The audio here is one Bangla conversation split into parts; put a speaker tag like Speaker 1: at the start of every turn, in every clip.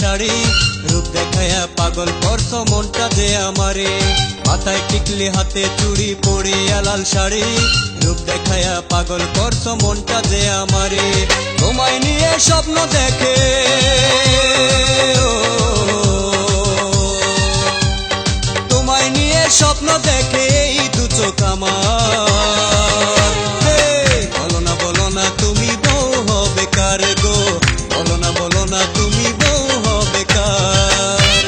Speaker 1: শাড়ি রূপ দেখায়া পাগল করছো মনটা যে আমারে মাথায় টিকলি হাতে চুড়ি পরিয়া লাল শাড়ি রূপ দেখায়া পাগল করছো মনটা যে আমারে তোমায় নিয়ে স্বপ্ন দেখে তোমায় নিয়ে স্বপ্ন দেখে এই দু চোখ আমার বলো না তুমি বউ হবে কার গো বলো না তুমি বউ হবে কার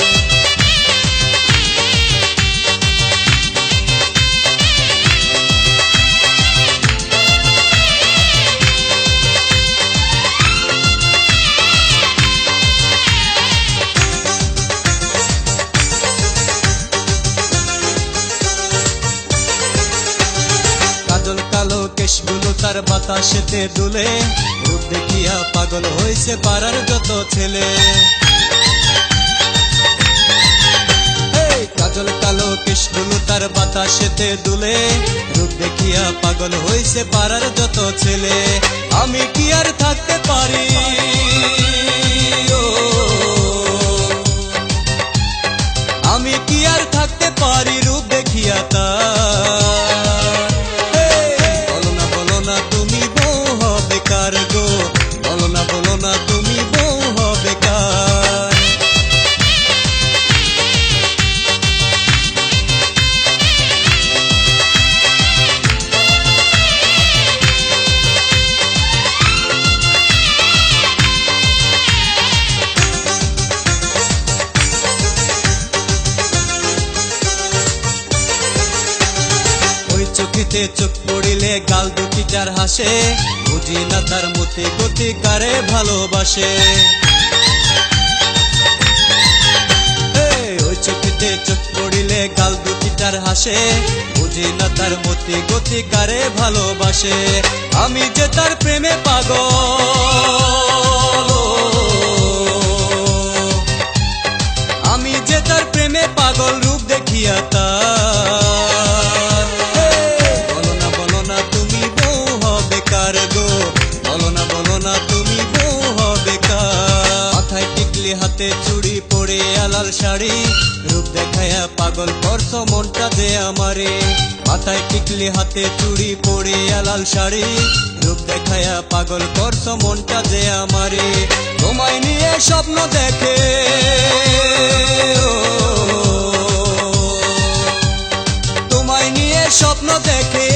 Speaker 1: কাজল কালো কেশগুলো তার বাতাসেতে দুলে রূপ দেখিয়া পাগল হইছে পাড়ার যত ছেলে কাজল কালো কেশগুলো তার বাতাসেতে দুলে রূপ দেখিয়া পাগল হইছে পাড়ার যত ছেলে আমি কি আর থাকতে পারি আমি কি আর থাকতে পারি রূপ দেখিয়া তার বলো না তুমি বউ হবে কার গো বলো না তুমি বউ হবে কার চোখেতে চোখ পড়িলে গাল দুটি যার হাসে বুঝি না তার মতি গতি কারে ভালোবাসে ওই চোখেতে চোখ পড়িলে গাল দুটি যার হাসে বুঝি না তার মতি গতি কারে ভালোবাসে আমি যে তার প্রেমে পাগল আমি যে তার প্রেমে পাগল রূপ দেখিয়া তার বলো না তুমি বউ হবে কার গো বলো না তুমি বউ হবে কার মাথায় টিকলি হাতে চুড়ি পরিয়া লাল শাড়ি রূপ দেখায়া পাগল করছো মনটা যে আমারে মাথায় টিকলি হাতে চুড়ি পরিয়া লাল শাড়ি রূপ দেখায়া পাগল করছো মনটা যে আমারে তোমায় নিয়ে স্বপ্ন দেখে তোমায় নিয়ে স্বপ্ন দেখে